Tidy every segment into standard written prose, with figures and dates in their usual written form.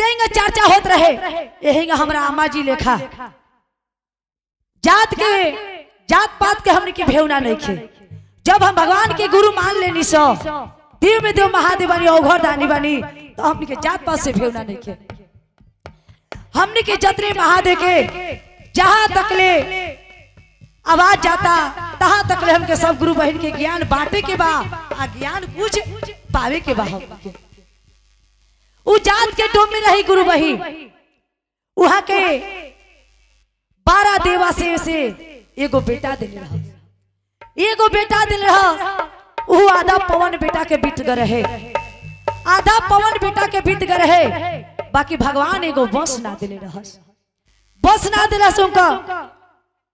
तेंगे चर्चा होत रहे यही हमरा अम्मा जी लेखा जात पात के हमने की भेवना नहीं खे। जब हम भगवान के गुरु मान लेनी सो देव में देव महादेव बनी औघर दानी बनी तो हमने के जात पात से भेवना नहीं खे। हमने के जतरे महादेव के जहां तकले आवाज जाता तहां तकले हमके सब गुरु बहन के ज्ञान बांटे के बा आ ज्ञान कुछ पावे के बा। उ जात के डोम में रही गुरु बहन वहां के 12 देवा से एगो बेटा दिल रहा उ आधा पवन बेटा के बीत गए रहे आधा पवन बेटा के बीत गए रहे बाकी भगवान एगो बस ना दिले रहस उनका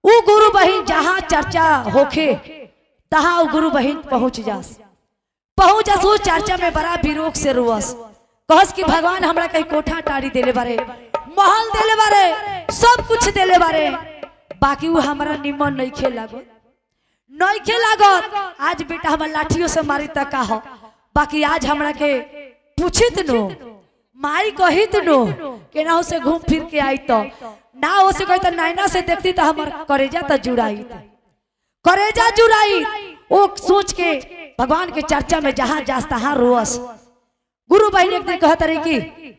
उ गुरु बहन जहां चर्चा होखे तहां उ गुरु बहन पहुंच जास उ चर्चा में बड़ा विरोध से रुअस कहस कि भगवान हमरा कहीं कोठा टाड़ी देले बारे महल देले बारे सब कुछ देले बारे बाकी वो हमारा निमन नहीं खे लागत आज बेटा हम लाठियों से मारी तक का हो बाकी आज हमरा के पूछित नो माई कहित नो के ना से घूम फिर के आई तो ना हो से कही तो नैना से देखती तो हमार करेजा तो जुड़ाई वो सोच के भगवान के चर्चा में जहां जास तहां रोस। गुरु बहन एक दिन कहत रही कि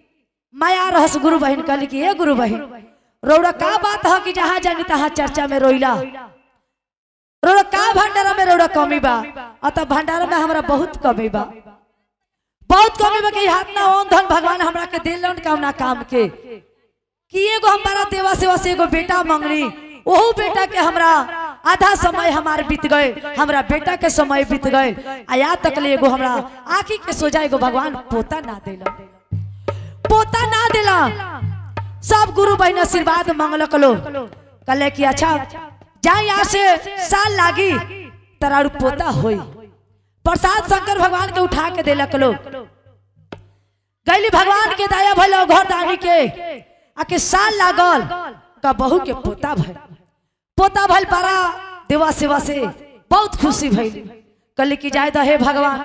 माया रहस गुरु बहन कहली कि ये गुरु बहन रौड़ा का बात है कि जहां जानी तहां चर्चा में रोइला रौड़ा का भंडारा में रौड़ा कमी बा अतः भंडारा में हमरा बहुत कमी बा कि हाथ ना ओन धन भगवान हमरा के दिलन कामना काम के कि एगो हमारा देवा सेवा से एगो बेटा मंगनी ओहू बेटा के हमरा आधा समय हमार बीत गए हमरा बेटा के समय बीत गए आया तक ले एगो हमरा आँखी के सोजा एगो भगवान पोता ना देला सब गुरु बहन आशीर्वाद मांगलक लो कहले कि अच्छा जा यहाँ से साल लागी तरारू पोता होई प्रसाद शंकर भगवान के उठा के देलक लो गैली भगवान के दया भइल घर दानी के आके साल लागल का बहू के पोता भइल बड़ा देवा सेवा से बहुत खुशी भइल कहली कि जाय हे भगवान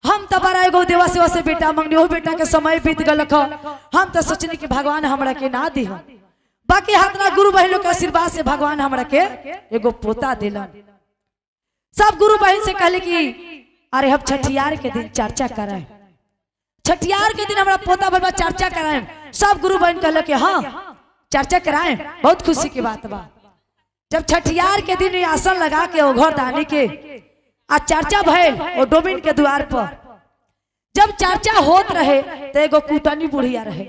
हम तो बड़ा एगो देवा सेवा से बेटा मंगनी हो बेटा के समय बीत गल हम तो सोचनी कि भगवान हमरा के ना दी बाकी हाथ ना गुरु बहन के आशीर्वाद से भगवान हमरा के एगो पोता दिलन। सब गुरु बहन से कहले कि अरे हम छठियार के दिन चर्चा कराए छठियार के दिन हमरा पोता बलबा चर्चा कराए। सब गुरु बहन कहले कि हाँ चर्चा कराए बहुत खुशी की बात बा। जब छठियार के दिन आसन लगा के ओघर दानी के आ चर्चा भइल और डोमिन के द्वार पर जब चर्चा होत रहे तो एगो कुटनी बुढ़िया रहे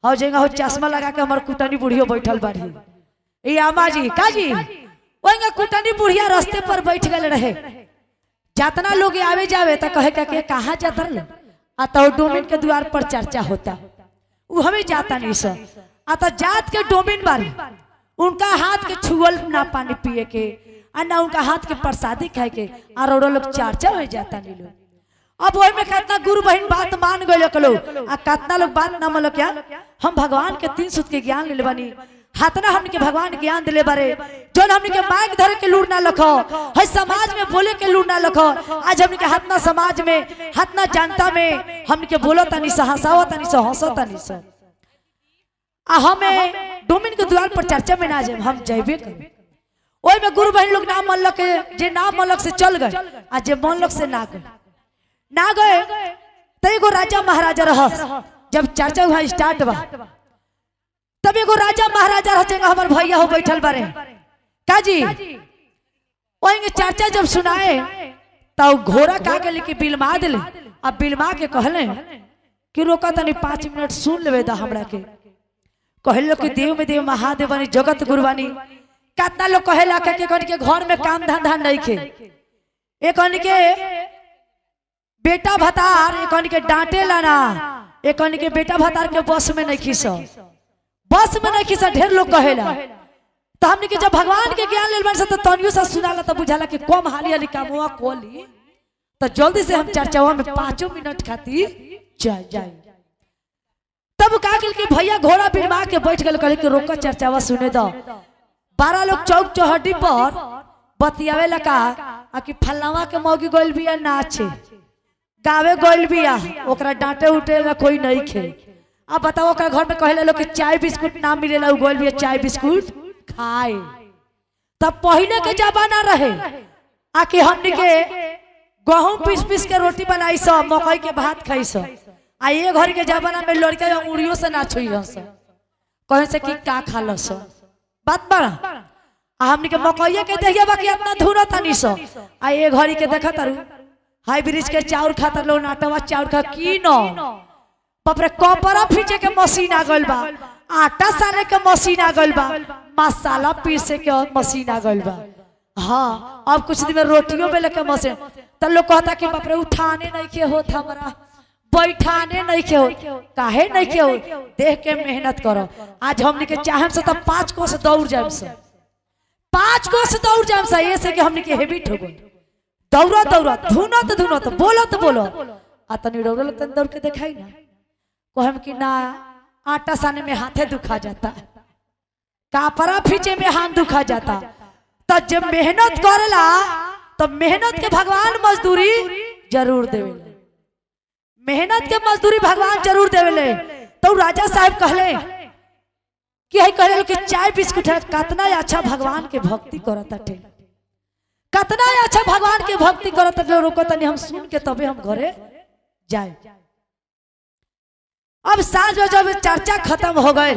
हो जेगा हो चश्मा लगा के हमार कुटनी बुढ़ियो बैठल बाड़ी अम्मा जी काजी वही कुटनी बुढ़िया रास्ते पर बैठ गए रहे जितना लोग आवे जावे तो कहे के कहाँ जाता आता डोमिन के द्वार पर चर्चा होता वो हमें जाता नहीं सर आता जात के डोमिन बारी उनका हाथ के छुअल ना पानी पिए के और ना उनका हाथ के प्रसादी खाए के और लोग चर्चा हो जाता नहीं लोग। अब वही में कितना गुरु बहन बात मान गए लोग आ कितना लोग बात ना मानो क्या हम भगवान के 3 सूत्र के ज्ञान ले बनी हाथना हमने के भगवान ज्ञान दिले बारे जो हमने के माइक धरे के लूर ना लखो है समाज में बोले के लूर ना लखो आज हमने के हाथना समाज में हाथना जनता में हमने के बोलो तनी सा हंसाओ तनी सा हंसो तनी सा आ हमें डोमिन के द्वार पर चर्चा में ना जाए हम जैबे करें ओई में गुरु बहन लोग नाम मनलक जे नाम मनलक से चल गए आ जे मनलक से ना गए तो एगो राजा महाराजा रह जब चर्चा हुआ स्टार्ट बा तब एगो राजा महाराजा रह हमार भैया हो बैठल बारे काजी वही चर्चा जब सुनाए तो घोड़ा का गले कि बिलमा दिले अब बिलमा के कहले कि रोका तनी 5 मिनट सुन लेवे दा हमरा के कहलो कि देव में देव महादेव बनी जगत गुरु बनी कितना लोग कहेला के घर में काम धंधा नहीं खे एक के बेटा भतार एक के डांटे लाना एक के बेटा भतार के बस में नहीं खीसा ढेर लोग कहेला तो हमने के जब भगवान के ज्ञान लेल बन तो तनियो सा सुनाला तो बुझाला कि कम हाली हाली कामवा कोली तो जल्दी से हम चर्चावा में 5 मिनट खातिर चल जाए। तब का के भैया घोड़ा बिरमा के बैठ गए कहले कि रोका चर्चावा सुने दो 12 लोग चौक चौहटी पर बतियावे लगा आ कि फलनावा के मौगी गोल बिया नाचे गावे गोल बिया ओकरा डांटे उठे ना कोई नहीं खे अब बताओ ओकरा घर में कहले लोग कि चाय बिस्कुट ना मिलेला, उ गोल भी चाय बिस्कुट खाए। तब पहले के जमाना रहे आके हमने के गहूं पीस पीस के रोटी बनाई सब, मकई के भात खाई सब। आ ये घर के जमाना में लड़का अंगुरियों से ना छुई कहे से कि का खा लो सो बात बड़ा। आ हमने के मकइया के देखिए बाकी इतना धुना तानी सो। आ ये घड़ी के देखा तारू हाई ब्रिज के चाउर खाता लो, नाटवा चाउर खा की न बाप रे, कपड़ा फीचे के मशीन आ गइल बा, आटा साने के मशीन आ गइल बा, मसाला पीसे के मशीन आ गइल बा। हाँ अब कुछ दिन में रोटियों बेले के मशीन। तो लोग कहता कि बाप रे उठाने नहीं के होत, हमारा बैठाने नहीं के हो, काहे नहीं के हो, देख के मेहनत करो। आज हमने के चाहे से तो 5 कोस दौड़ जाए से, 5 कोस दौड़ जाए से, ये से कि हमने के हैबिट हो गई दौड़ा दौड़ा धुनो तो बोलो आ तनी दौड़ल तन दौड़ के दिखाई ना कहम कि ना आटा साने में हाथे दुखा जाता, कापरा फीचे में हाथ दुखा जाता। तो जब मेहनत करला तो मेहनत के भगवान मजदूरी जरूर देवेले, मेहनत के मजदूरी भगवान जरूर देवेले। तो राजा साहब कहले कि है कहले कि चाय बिस्कुट है, कितना अच्छा भगवान के भक्ति करता थे, कितना अच्छा भगवान के भक्ति करता थे। रुको तनी हम सुन के तबे हम घरे जाए। अब साँझ में जब चर्चा खत्म हो गए,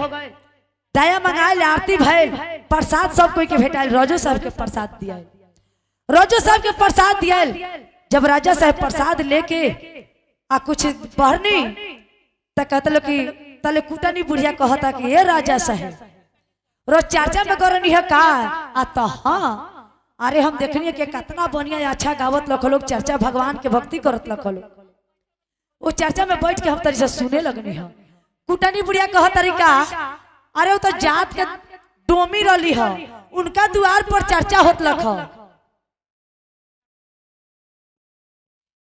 दया मंगाए, आरती भइल, प्रसाद सब कोई के भेटाइल, रोजो साहब के प्रसाद दिया, रोजो साहब के प्रसाद दिया। जब राजा साहब प्रसाद लेके आ कुछ बहनी तो कहते लो कि तले कुटनी बुढ़िया कहता कि ये राजा साहब रोज चर्चा में करनी है का आ तो हाँ अरे हम देखनी कि कितना बढ़िया अच्छा गावत लख लोग, चर्चा भगवान के भक्ति करत लख लोग। वो चर्चा में बैठ के हम तरी से सुने लगनी है। कुटनी बुढ़िया कह तरीका अरे वो तो जात के डोमी रली है, उनका द्वार पर चर्चा होत लख।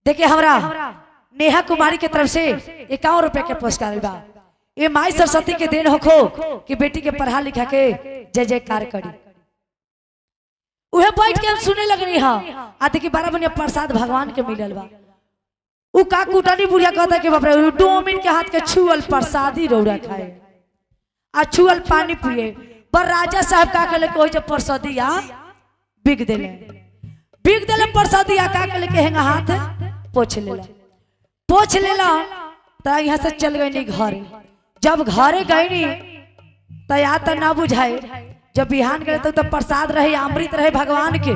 देखिए हमरा नेहा कुमारी के तरफ से 51 रुपए के पुरस्कार बा। ये माई सरस्वती के देन होखो कि बेटी के पढ़ा लिखा के जय जयकार करी। उहे बैठ के हम सुने लगनी हा। आ देखिए 12 बजे प्रसाद भगवान के मिलल बा। उ का कुटनी बुढ़िया कहता कि बाप रे डोमिन के हाथ के छुअल प्रसादी रौरा खाए आ छुअल पानी पिए। पर राजा साहब का कहले कि ओइ जे प्रसादी आ बिग देले प्रसादी आ का कहले कि हेंगा हाथ पोछ लेला तो यहाँ से चल गई घर। जब घरे गई तो या तो ना बुझाए, जब बिहान गए तो प्रसाद रहे, अमृत रहे भगवान के।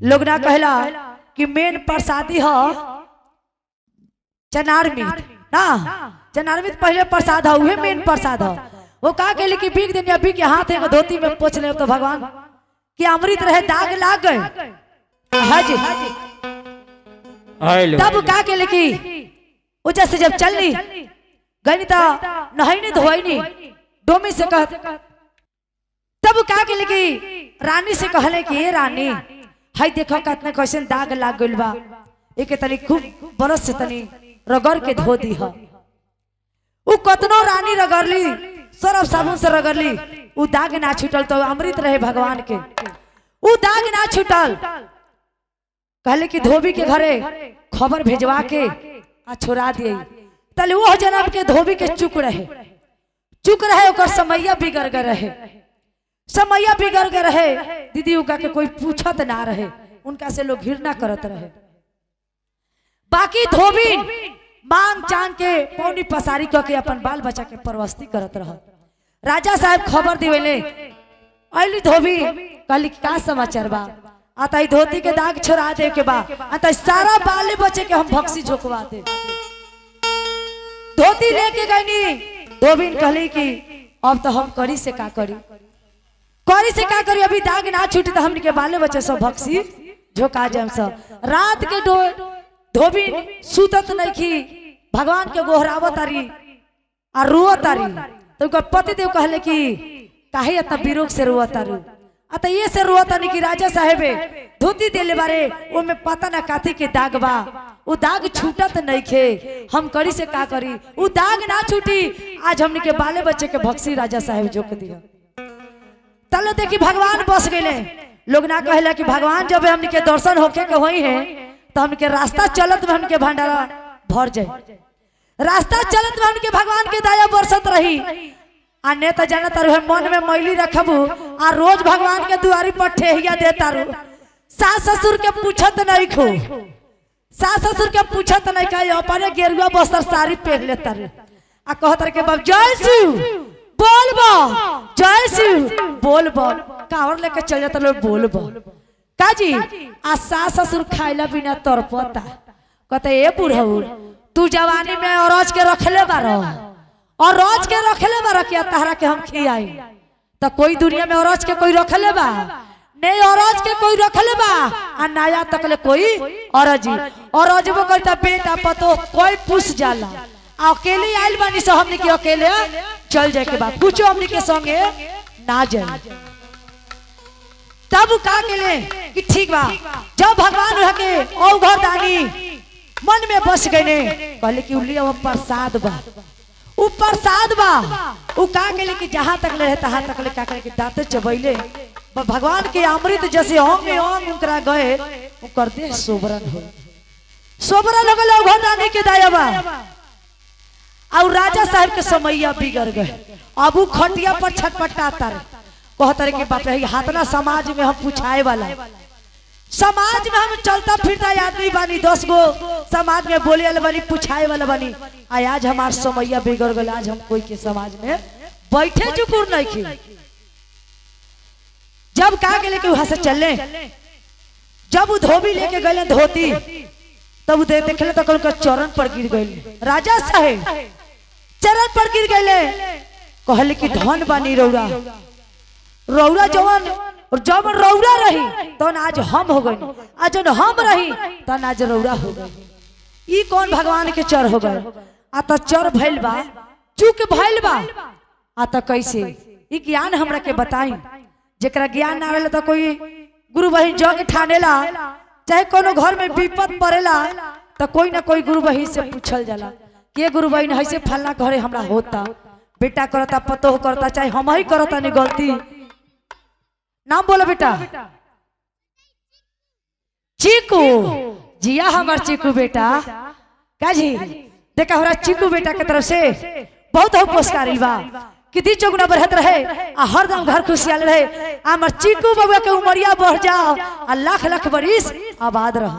लोग ना कहला कि मेन प्रसादी हो चनार मीट ना, चनार मीट पहले प्रसाद है, वही मेन प्रसाद है। वो कहा कहली कि बिक दिन अभी के हाथ है धोती में पोछ ले तो भगवान कि अमृत रहे, दाग लाग गए। हाजी तब का के लिखी उजा से जब चलनी गई तो नहाई नहीं धोई नहीं डोमी से कह। तब का के लिखी रानी से कहले कि ये रानी हाय देखो कितना कैसे दाग लाग गइल बा, एक तनी खूब बरस से तनी रगड़ के धो दी है। उ कतनो रानी रगड़ली, सरफ साबुन से रगड़ली, उ दाग ना छूटल। तो अमृत रहे भगवान के, उ दाग ना छूटल। कहले कि धोबी के घरे खबर भेजवा के आ छोड़ा दिए। तले वो जनाब के धोबी के चुक रहे ओकर समैया बिगड़ गए रहे, समैया बिगड़ गए रहे। दीदी उनका के कोई पूछत ना रहे, उनका से लोग घृणा करत रहे। बाकी धोबी मांग चांग के पौनी पसारी करके अपन बाल बच्चा के परवस्ती करत रह। राजा साहब खबर दिवेले अली धोबी कहली का समाचार बा, आता धोती के दाग छोड़ा दे के बा, आता सारा बाले बच्चे के हम भक्सी झोंकवा दे। धोती लेके गईनी, धोबीन कहली कि अब तो हम करी से का करी, अभी दाग ना छूटे तो हमने के बाले बच्चे सब भक्सी झोंका जाए सब। रात के धोबीन सुतत नहीं की, भगवान के गोहरावत तारी और रोवत तारी। तो पति देव कहले कि काहे इतना विरोग से रोवत तारू, अत ये से रोता नहीं कि राजा साहेबे धोती देले बारे वो में पता ना काथी के दाग बा, वो दाग छूटत नहीं खे, हम करी से का करी, वो दाग ना छूटी। आज हमने के बाले बच्चे के भक्सी राजा साहेब झोंक दिया। तले देखी भगवान बस गए। लोग ना कहला कि भगवान जब हमने के दर्शन होके के होई है तो हमके रास्ता चलत में हमके भंडारा भर जाए। रास्ता चलत में हमके भगवान के दया बरसत रही आ ने तो जानत रहे मन में मैली रखबू आ रोज भगवान के दुआरी पर ठेहिया देता रू। सास ससुर के पूछत नहीं खो, सास ससुर के पूछत नहीं कहे अपने गेरुआ बस्तर साड़ी पहन लेता रे आ कहत रे के बाप जय शिव बोल बा, जय शिव बोल बा, कावर लेके चल जाता लोग बोल बा काजी। आ सास ससुर खाइला बिना तरपता कहते ए बुढ़ऊ तू जवानी में औरज के रखले बारो और रोज के रखले बा रखिया तहरा के हम खियाई तो कोई दुनिया में औरज के कोई रखले बा नहीं, औरज के कोई रखले बा आ नया तकले कोई औरजी औरजबो करता बेटा पतो कोई पूछ जाला अकेले आइल बानी से हमनी के अकेले चल जाए के बाद पूछो हमनी के संगे ना जाए तब का के ले कि ठीक बा। जब भगवान रह के औ घर दानी मन में बस गए ने कहले कि उलिया प्रसाद बा उ प्रसाद बा उ का के ले कि जहां तक ले तहां तक ले का के दांत चबैले भगवान के अमृत जैसे अंग में अंग उनकरा गए उ कर दे सोबरन हो, सोबरन हो गए घर दानी के दया बा। और राजा साहब के समैया बिगड़ गए अब उ खटिया पर छटपटाता कहता कि बाप रे हाथना समाज में हम पूछाए वाला, समाज में हम चलता फिरता आदमी बानी 10 गो समाज में बोले वाला बानी पूछाए वाला बानी आज हमार समैया बिगड़ गए। आज हम कोई के समाज में बैठे चुकुर नहीं की। जब का के लेके वहां से चलने जब वो धोबी लेके गए धोती तब देखले तो उनका चरण पर गिर गए। राजा साहेब चरण पर गिर गए कहले कि धन बानी रौरा, रौरा जवन जब रौरा रही तो आज हम हो गए, आज हम रही तो आज रौरा हो गए। ई कौन भगवान के चर हो गए आ तो चर भइल बा चूक भइल बा आ तो कैसे ई ज्ञान हमरा के बताई। जेकरा ज्ञान ना रहले तो कोई गुरु बहिन जग ठानेला चाहे कोनो घर में विपद पड़ेला तो कोई ना कोई गुरु बहिन से पूछल जाला के गुरु बहिन ऐसे फलना घरे हमरा होता बेटा करता पतो करता चाहे हम ही करता नहीं गलती नाम बोलो बेटा चीकू जिया हमार चीकू बेटा काजी देखा हमरा चीकू बेटा के तरफ से बहुत हो पुरस्कार बा कितनी चौगुना बढ़त रहे आ हरदम घर खुशियाल रहे। हमार चीकू बबुआ के उमरिया बढ़ जाओ आ लाख लाख बरिस आबाद रह।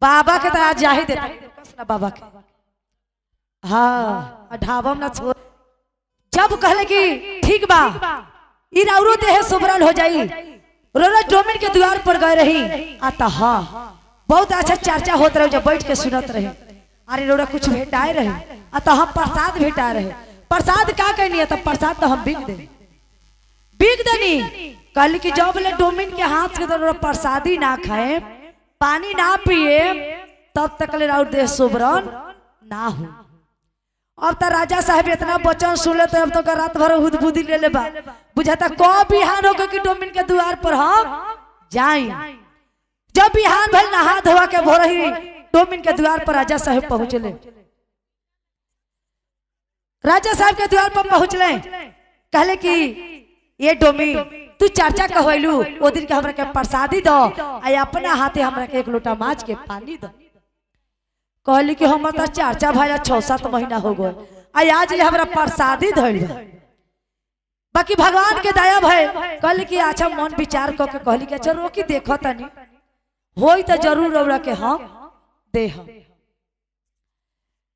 बाबा के तो आज जाही देता बाबा के हाँ ढाबम ना छोड़। जब कहले कि ठीक बा ई राउरो देह सुबरल हो जाई रोज डोमिन के द्वार पर गए रही आता हाँ बहुत अच्छा चर्चा होत रहे जब बैठ के सुनत रहे। अरे रोड़ा कुछ भेटाए रहे अतः हम प्रसाद भेटा रहे प्रसाद का कहनी तो प्रसाद तो हम बिक देनी कल की जब ले डोमिन के हाथ से तो प्रसादी ना खाए पानी ना पिए तब तक ले राउर देह सुबरन ना हो। अब तो राजा साहब इतना वचन सुन तो अब तो रात भर हुदबुदी ले बा बुझाता कब बिहान होकर कि डोमिन के द्वार पर हम जाए। जब बिहान भल नहा धोवा के भोरही डोमिन के द्वार पर राजा साहब पहुंचले। राजा साहब के द्वार पर पहुंचले कहले कि ये डोमिन तू चर्चा कहलू ओ दिन के हमरा के प्रसादी दो आ अपना हाथे हमरा के 1 लोटा माछ के पानी दो। कहली कि हम तो चर्चा भाई 6-7 महीना हो गए आज ले हमरा प्रसादी धइल बाकी भगवान के दया भय। कहली कि अच्छा मन विचार करके कहली कि अच्छा रोकी देखो तनी होई तो जरूर रौरा के हम दे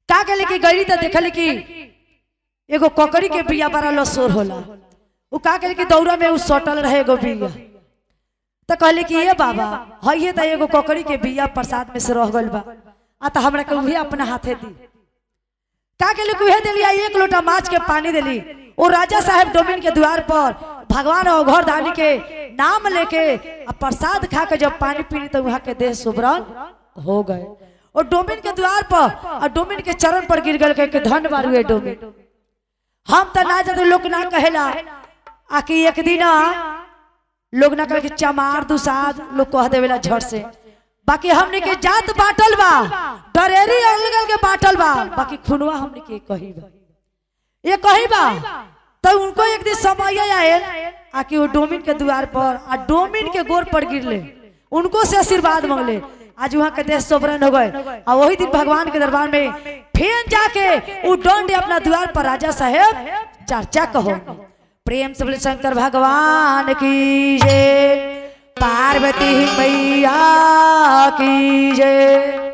का कहले कि गईली तो देखली कि एगो ककड़ी के बिया बड़ा लसोर होला उ का कहले कि दौरा में उ सटल रहे एगो बिया तो कहले कि ये बाबा हइए तो एगो ककड़ी के बिया प्रसाद में से रह गइल बा आ तो हमरा के उहे अपना हाथे दी का कहले कि उहे देली 1 लोटा माछ के पानी देली। ओ राजा साहब डोमिन के द्वार पर भगवान और घर दानी के नाम लेके प्रसाद खा के जब पानी पीनी तो वहां के देह सुबरन हो गए। और डोमिन के द्वार पर और डोमिन के चरण पर गिर गए के धन बारू डोमिन हम तो ना जाते लोग ना कहेला आकि एक दिन लोग ना कहे कि चमार दुसाद लोग कह देवेला झट से बाकी हमने के जात बाटल बा डरेरी अलग के बाटल बा बाकी खुनवा हमने के कही बा ये कही बा तो उनको एक दिन समय आयल आकि वो डोमिन के द्वार पर आ डोमिन के गोर पर गिरले उनको से आशीर्वाद मांगले आज वहाँ के देश सोवरन हो गए। और वही दिन भगवान के दरबार में फिर जाके वो दंड अपना द्वार पर राजा साहेब चर्चा कहो। प्रेम से बोले शंकर भगवान की जय, पार्वती मैया की जय।